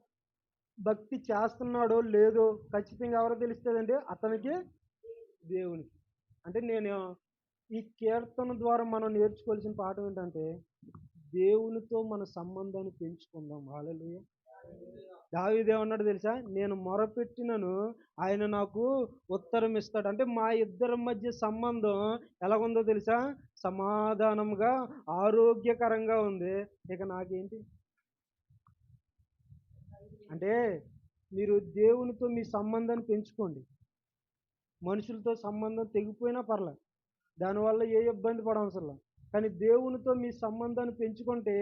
భక్తి చేస్తున్నాడో లేదో ఖచ్చితంగా ఎవరో తెలుస్తుందండి? అతనికి, దేవునికి. అంటే నేను ఈ కీర్తన ద్వారా మనం నేర్చుకోవాల్సిన పాఠం ఏంటంటే దేవునితో మన సంబంధాన్ని పెంచుకుందాం. హల్లెలూయా. దావీదు ఏమన్నాడు తెలుసా? నేను మొరపెట్టినను ఆయన నాకు ఉత్తరం ఇస్తాడు. అంటే మా ఇద్దరి మధ్య సంబంధం ఎలాగుందో తెలుసా? సమాధానంగా ఆరోగ్యకరంగా ఉంది. ఇక నాకేంటి? అంటే మీరు దేవునితో మీ సంబంధాన్ని పెంచుకోండి. మనుషులతో సంబంధం తెగిపోయినా పర్లేదు, దానివల్ల ఏ ఇబ్బంది పడవసరం లేదు. కానీ దేవునితో మీ సంబంధాన్ని పెంచుకుంటే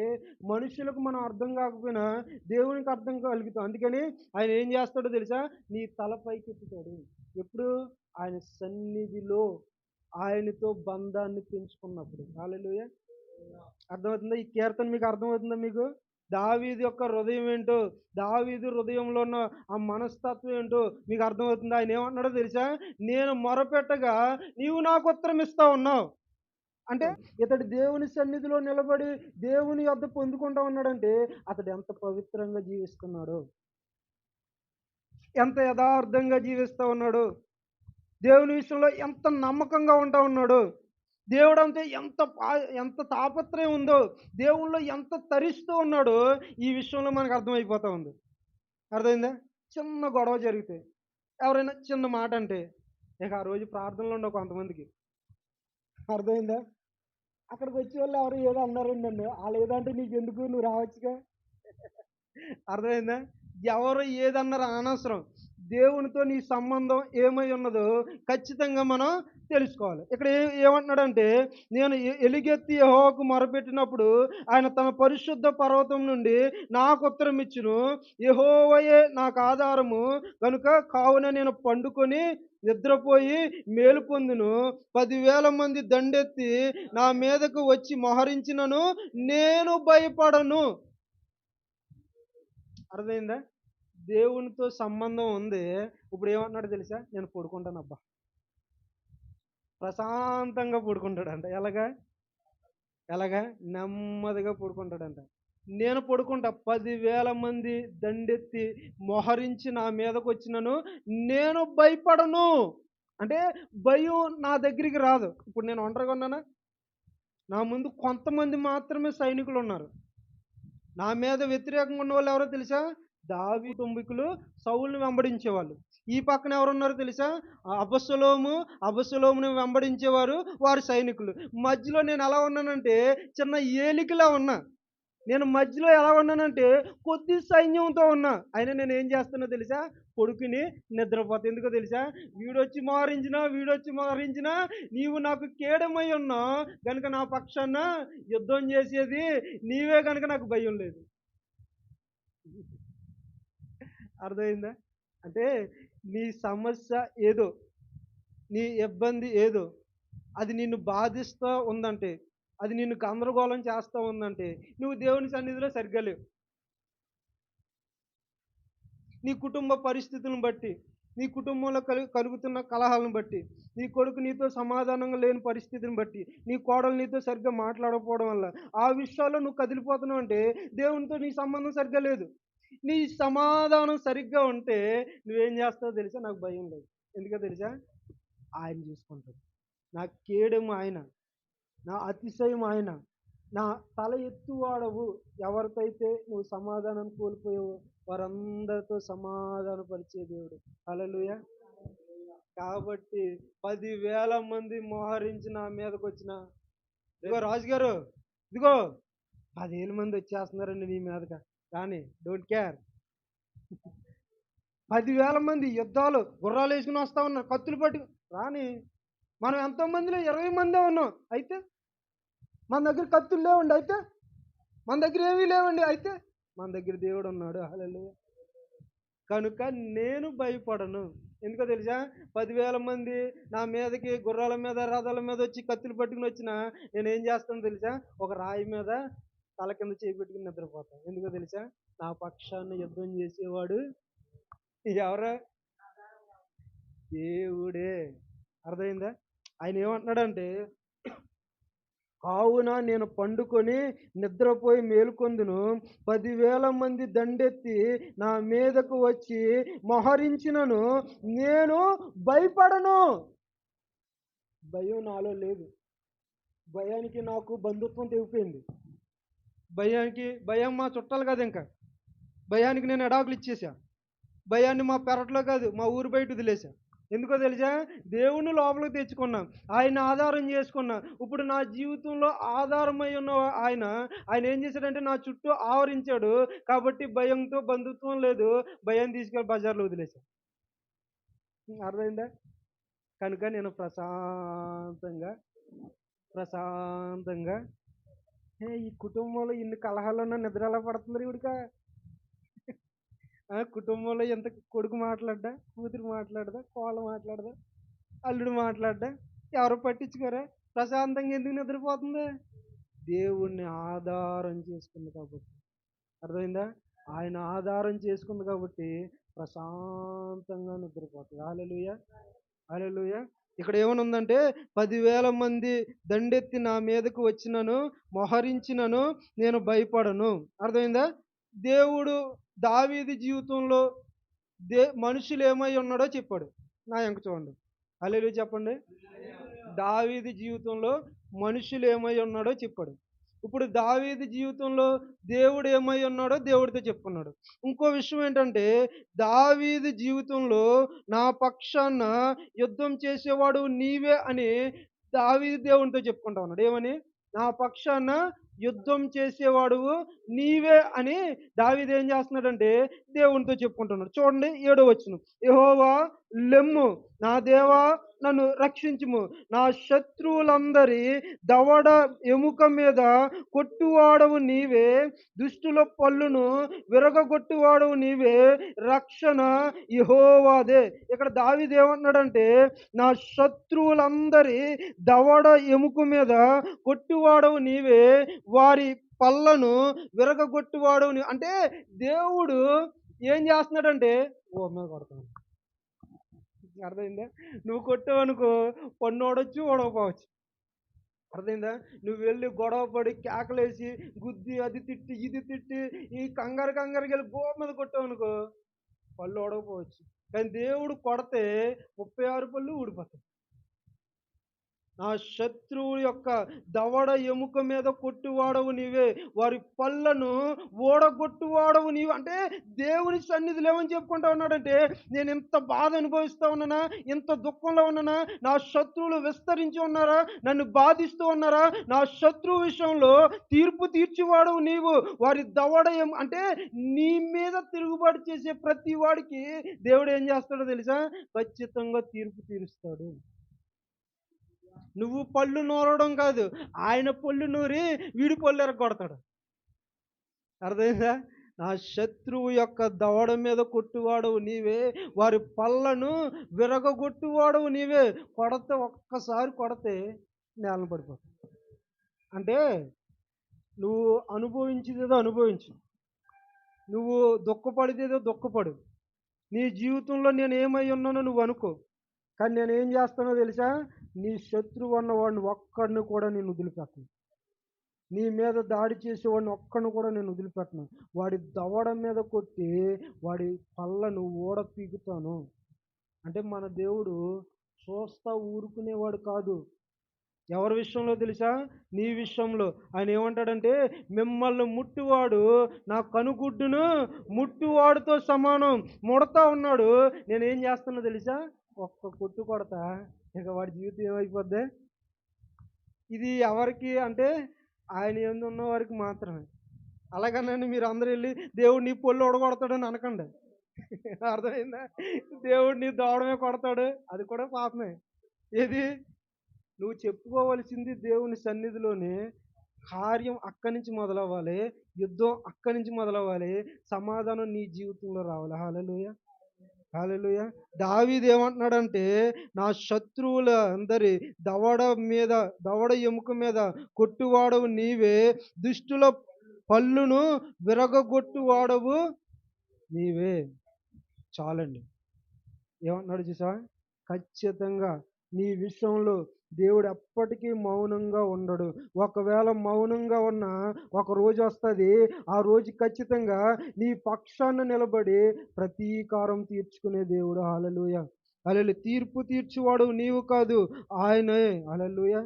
మనుషులకు మనం అర్థం కాకపోయినా దేవునికి అర్థం కలుగుతాం. అందుకని ఆయన ఏం చేస్తాడో తెలుసా? నీ తలపైకి ఎత్తుతాడు. ఎప్పుడు? ఆయన సన్నిధిలో ఆయనతో బంధాన్ని పెంచుకున్నప్పుడు. హల్లెలూయా. అర్థమవుతుందా? ఈ కీర్తన మీకు అర్థమవుతుందా? మీకు దావీదు యొక్క హృదయం ఏంటో, దావీదు హృదయంలో ఉన్న ఆ మనస్తత్వం ఏంటో మీకు అర్థమవుతుందా? ఆయన ఏమంటున్నాడో తెలుసా? నేను మొరపెట్టగా నీవు నాకు ఉత్తరం ఇస్తా ఉన్నావు. అంటే ఇతడు దేవుని సన్నిధిలో నిలబడి దేవుని యొద్ద పొందుకుంటా ఉన్నాడంటే అతడు ఎంత పవిత్రంగా జీవిస్తున్నాడు, ఎంత యథార్థంగా జీవిస్తూ ఉన్నాడు, దేవుని విషయంలో ఎంత నమ్మకంగా ఉంటా ఉన్నాడు. దేవుడు అంటే ఎంత తాపత్రయం ఉందో, దేవుళ్ళో ఎంత తరిస్తూ ఉన్నాడో ఈ విషయంలో మనకు అర్థమైపోతా ఉంది. అర్థమైందా? చిన్న గొడవ జరిగితే, ఎవరైనా చిన్న మాట అంటే, ఇక ఆ రోజు ప్రార్థనలు ఉండవు కొంతమందికి. అర్థమైందా? అక్కడికి వచ్చేవాళ్ళు ఎవరో ఏదో అన్నారండి నన్ను. ఆళ్ళు ఏదంటే నీకెందుకు నువ్వు రావచ్చుగా. అర్థమైందా? ఎవరు ఏదన్నారో అనవసరం. దేవునితో నీ సంబంధం ఏమై ఉన్నదో ఖచ్చితంగా మనం తెలుసుకోవాలి. ఇక్కడ ఏమంటున్నాడంటే, నేను ఎలుగెత్తి యెహోవాకు మొరపెట్టినప్పుడు ఆయన తన పరిశుద్ధ పర్వతం నుండి నాకు ఉత్తరం ఇచ్చును. యెహోవాయే నాకు ఆధారము గనుక కావున నేను పండుకొని నిద్రపోయి మేలు పొందును. 10,000 మంది దండెత్తి నా మీదకు వచ్చి మోహరించినను నేను భయపడను. అర్థమైందా? దేవునితో సంబంధం ఉంది. ఇప్పుడు ఏమంటున్నాడో తెలుసా? నేను పడుకుంటానబ్బా. ప్రశాంతంగా పడుకుంటాడంట. ఎలాగా? ఎలాగా? నెమ్మదిగా పడుకుంటాడంట. నేను పడుకుంటా. 10,000 మంది దండెత్తి మోహరించి నా మీదకొచ్చినను నేను భయపడను. అంటే భయం నా దగ్గరికి రాదు. ఇప్పుడు నేను ఒంటరిగా ఉన్నానా? నా ముందు కొంతమంది మాత్రమే సైనికులున్నారు. నా మీద వ్యతిరేకంగా ఉన్నవాళ్ళు ఎవరో తెలుసా? దావీదు కుటుంబీకులు సౌలుని వెంబడించేవాళ్ళు. ఈ పక్కన ఎవరున్నారో తెలుసా? అబషలోముని వెంబడించేవారు వారి సైనికులు. మధ్యలో నేను ఎలా ఉన్నానంటే చిన్న ఏలికలా ఉన్నా. నేను మధ్యలో ఎలా ఉన్నానంటే కొద్ది సైన్యంతో ఉన్నా. అయినా నేనేం చేస్తున్నా తెలుసా? పడుకుని నిద్రపోతా. ఎందుకో తెలుసా? వీడొచ్చి మోహరించినా నీవు నాకు కేడమై ఉన్నావు గనుక నా పక్షాన యుద్ధం చేసేది నీవే గనుక నాకు భయం లేదు. అర్థమైందా? అంటే నీ సమస్య ఏదో, నీ ఇబ్బంది ఏదో, అది నిన్ను బాధిస్తా ఉందంటే, అది నిన్ను గందరగోళం చేస్తా ఉందంటే, నువ్వు దేవుని సన్నిధిలో సరిగ్గా లేవు. నీ కుటుంబ పరిస్థితులను బట్టి, నీ కుటుంబంలో కలుగుతున్న కలహాలను బట్టి, నీ కొడుకు నీతో సమాధానంగా లేని పరిస్థితిని బట్టి, నీ కోడలు నీతో సరిగ్గా మాట్లాడకపోవడం వల్ల, ఆ విషయాల్లో నువ్వు కదిలిపోతున్నావు అంటే దేవునితో నీ సంబంధం సరిగ్గా లేదు. నీ సమాధానం సరిగ్గా ఉంటే నువ్వేం చేస్తావో తెలుసా? నాకు భయం లేదు. ఎందుకో తెలుసా? ఆయన చూసుకుంటాడు. నా కేడెము ఆయన, నా అతిశయం ఆయన, నా తల ఎత్తువాడవు. ఎవరితో అయితే నువ్వు సమాధానం కోల్పోయావో వారందరితో సమాధానపరిచే దేవుడు. హల్లెలూయా. కాబట్టి 10,000 మంది మోహరించి నా మీదకొచ్చిన, ఇదిగో రాజుగారు, ఇదిగో 10,000 మంది వచ్చేస్తున్నారండి నీ మీదక, కానీ డోంట్ కేర్. 10,000 మంది యుద్ధాలు గుర్రాలు వేసుకుని వస్తా ఉన్నారు, కత్తులు పట్టుకు రాని. మనం ఎంతో మందిలో 20 మందే ఉన్నాం. అయితే మన దగ్గర కత్తులు లేవండి. అయితే మన దగ్గర ఏమీ లేవండి. అయితే మన దగ్గర దేవుడు ఉన్నాడు. హల్లెలూయా. కనుక నేను భయపడను. ఎందుకో తెలుసా? 10,000 మంది నా మీదకి గుర్రాల మీద రథాల మీద వచ్చి కత్తులు పట్టుకుని వచ్చినా నేనేం చేస్తానో తెలుసా? ఒక రాయి మీద తల కింద చేయి పెట్టుకుని నిద్రపోతాను. ఎందుకో తెలుసా? నా పక్షాన్ని యుద్ధం చేసేవాడు ఎవరు? దేవుడే. అర్థమైందా? ఆయన ఏమంటున్నాడంటే, కావున నేను పండుకొని నిద్రపోయి మేలుకొందును. 10,000 మంది దండెత్తి నా మీదకు వచ్చి మోహరించినను నేను భయపడను. భయం నాలో లేదు. భయానికి నాకు బంధుత్వం తెగిపోయింది. భయం మా చుట్టాలు కాదు ఇంకా. భయానికి నేను ఎడాకులు ఇచ్చేసా. భయాన్ని మా పెరట్లో కాదు, మా ఊరు బయట వదిలేసా. ఎందుకో తెలుసా? దేవుణ్ణి లోపలికి తెచ్చుకున్నాం. ఆయన ఆధారం చేసుకున్నా. ఇప్పుడు నా జీవితంలో ఆధారమై ఉన్న ఆయన ఏం చేశాడంటే నా చుట్టూ ఆవరించాడు. కాబట్టి భయంతో బంధుత్వం లేదు. భయాన్ని తీసుకెళ్ళి బజార్లో వదిలేసా. అర్థమైందా? కనుక నేను ప్రశాంతంగా ఈ కుటుంబంలో ఇన్ని కలహాలున్నా నిద్ర ఎలా పడుతుంది ఈవిడిక? కుటుంబంలో ఎంత కొడుకు మాట్లాడ్డా, కూతురు మాట్లాడదా, కోళ్ళ మాట్లాడదా, అల్లుడు మాట్లాడ్డా, ఎవరు పట్టించుకోరా? ప్రశాంతంగా ఎందుకు నిద్రపోతుంది? దేవుణ్ణి ఆధారం చేసుకుంది కాబట్టి. అర్థమైందా? ఆయన ఆధారం చేసుకుంది కాబట్టి ప్రశాంతంగా నిద్రపోతుంది. హల్లెలూయా. హల్లెలూయా. ఇక్కడ ఏమనుందంటే 10,000 మంది దండెత్తి నా మీదకు వచ్చినను మోహరించినను నేను భయపడను. అర్థమైందా? దేవుడు దావీదు జీవితంలో మనుషులు ఏమై ఉన్నాడో చెప్పాడు. నా ఎంక చూడండి. హల్లెలూయా చెప్పండి. దావీదు జీవితంలో మనుషులు ఏమై ఉన్నాడో చెప్పాడు. ఇప్పుడు దావీదు జీవితంలో దేవుడు ఏమై ఉన్నాడో దేవుడితో చెప్పుకున్నాడు. ఇంకో విషయం ఏంటంటే దావీదు జీవితంలో నా పక్షాన యుద్ధం చేసేవాడు నీవే అని దావీదు దేవునితో చెప్పుకుంటా ఉన్నాడు. ఏమని? నా పక్షాన యుద్ధం చేసేవాడువు నీవే అని దావీదు ఏం చేస్తున్నాడంటే దేవునితో చెప్పుకుంటున్నాడు. చూడండి 7వ వచనం. యెహోవా లెమ్ము, నా దేవా నన్ను రక్షించుము, నా శత్రువులందరి దవడ ఎముక మీద కొట్టువాడవు నీవే, దుష్టుల పళ్ళును విరగగొట్టువాడవు నీవే, రక్షణ యెహోవాదే. ఇక్కడ దావీదు ఏమంటున్నాడంటే నా శత్రువులందరి దవడ ఎముక మీద కొట్టువాడవు నీవే, వారి పళ్ళను విరగగొట్టువాడవు నీవు. అంటే దేవుడు ఏం చేస్తున్నాడంటే ఓ మీద కొడతాను. అర్థమైందా? నువ్వు కొట్టావనుకో పన్నోడొచ్చు ఓడకపోవచ్చు. అర్థమైందా? నువ్వు వెళ్ళి గొడవ పడి కేకలేసి గుద్ది అది తిట్టి ఇది తిట్టి ఈ కంగారు కంగారుకి వెళ్ళి గో మీద కొట్టావనుకో పళ్ళు ఓడకపోవచ్చు. కానీ దేవుడు కొడితే 36 పళ్ళు ఊడిపోతాయి. నా శత్రువు యొక్క దవడ ఎముక మీద కొట్టువాడవు నీవే, వారి పళ్ళను ఓడగొట్టువాడవు నీవు. అంటే దేవుని సన్నిధిలో ఏమని చెప్పుకుంటా ఉన్నాడంటే నేను ఇంత బాధ అనుభవిస్తూ ఉన్నానా, ఇంత దుఃఖంలో ఉన్నానా, నా శత్రువులు విస్తరించి ఉన్నారా, నన్ను బాధిస్తూ ఉన్నారా, నా శత్రువు విషయంలో తీర్పు తీర్చివాడవు నీవు, వారి దవడ అంటే నీ మీద తిరుగుబాటు చేసే ప్రతి వాడికి దేవుడు ఏం చేస్తాడో తెలుసా? ఖచ్చితంగా తీర్పు తీరుస్తాడు. నువ్వు పళ్ళు నూరడం కాదు, ఆయన పళ్ళు నూరి వీడి పళ్ళు ఎరగొడతాడు. అర్థమైందా? నా శత్రువు యొక్క దవడ మీద కొట్టువాడవు నీవే, వారి పళ్ళను విరగగొట్టువాడవు నీవే. కొడితే ఒక్కసారి కొడితే నేలను పడిపోతావు. అంటే నువ్వు అనుభవించేదేదో అనుభవించు, నువ్వు దుఃఖపడితేదో దుఃఖపడు, నీ జీవితంలో నేను ఏమై ఉన్నానో నువ్వు అనుకో. కానీ నేను ఏం చేస్తానో తెలుసా? నీ శత్రువు అన్నవాడిని ఒక్కడిని కూడా నేను వదిలిపెట్టను. నీ మీద దాడి చేసేవాడిని ఒక్కడిని కూడా నేను వదిలిపెట్టను. వాడి దవడ మీద కొట్టి వాడి పళ్ళను ఊడ పీకుతాను. అంటే మన దేవుడు చూస్తా ఊరుకునేవాడు కాదు. ఎవరి విషయంలో తెలుసా? నీ విషయంలో. ఆయన ఏమంటాడంటే మిమ్మల్ని ముట్టువాడు నా కనుగుడ్డును ముట్టువాడితో సమానం. ముడతా ఉన్నాడు, నేనేం చేస్తున్నా తెలుసా? ఒక్క కొట్టు కొడతా, ఇక వాడి జీవితం ఏమైపోద్ది? ఇది ఎవరికి అంటే ఆయన యందు ఉన్న వారికి మాత్రమే. అలాగనండి మీరు అందరూ వెళ్ళి దేవుడు నీ పొల్లు ఓడగొడతాడని అనకండి. అర్థమైందా? దేవుడు నీ దవడమే కొడతాడు, అది కూడా పాపమే. ఏది? నువ్వు చెప్పుకోవలసింది దేవుని సన్నిధిలోనే. కార్యం అక్కడి నుంచి మొదలవ్వాలి, యుద్ధం అక్కడి నుంచి మొదలవ్వాలి, సమాధానం నీ జీవితంలో రావాలి. హల్లెలూయా, హల్లెలూయా. దావీదు ఏమంటున్నాడంటే నా శత్రువుల అందరి దవడ ఎముక మీద కొట్టువాడవు నీవే, దుష్టుల పళ్ళును విరగగొట్టువాడవు నీవే. చాలండి. ఏమంటున్నాడు చూసావా? ఖచ్చితంగా నీ విషయంలో దేవుడు ఎప్పటికీ మౌనంగా ఉండడు. ఒకవేళ మౌనంగా ఉన్న ఒక రోజు వస్తుంది, ఆ రోజు ఖచ్చితంగా నీ పక్షాన నిలబడి ప్రతీకారం తీర్చుకునే దేవుడు. హల్లెలూయా, హల్లెలూయా. తీర్పు తీర్చువాడు నీవు కాదు, ఆయనే. హల్లెలూయా.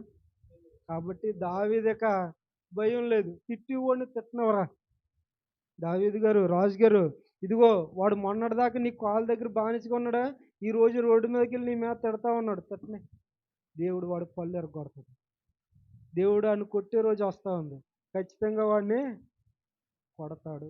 కాబట్టి దావీదుక భయం లేదు. తిట్టివాడిని తిట్టనవరా దావీదు గారు, రాజు గారు, ఇదిగో వాడు మొన్నటిదాకా నీ కాళ్ళ దగ్గర బానిసగా ఉన్నాడా, ఈ రోజు రోడ్డు మీదకి వెళ్ళి నీ మీద తిడతా ఉన్నాడు, తిట్టనే. దేవుడు వాడి పళ్ళు ఎరగొడతాడు. దేవుడు ఆయన కొట్టే రోజు వస్తూ ఉంది, ఖచ్చితంగా వాడిని కొడతాడు.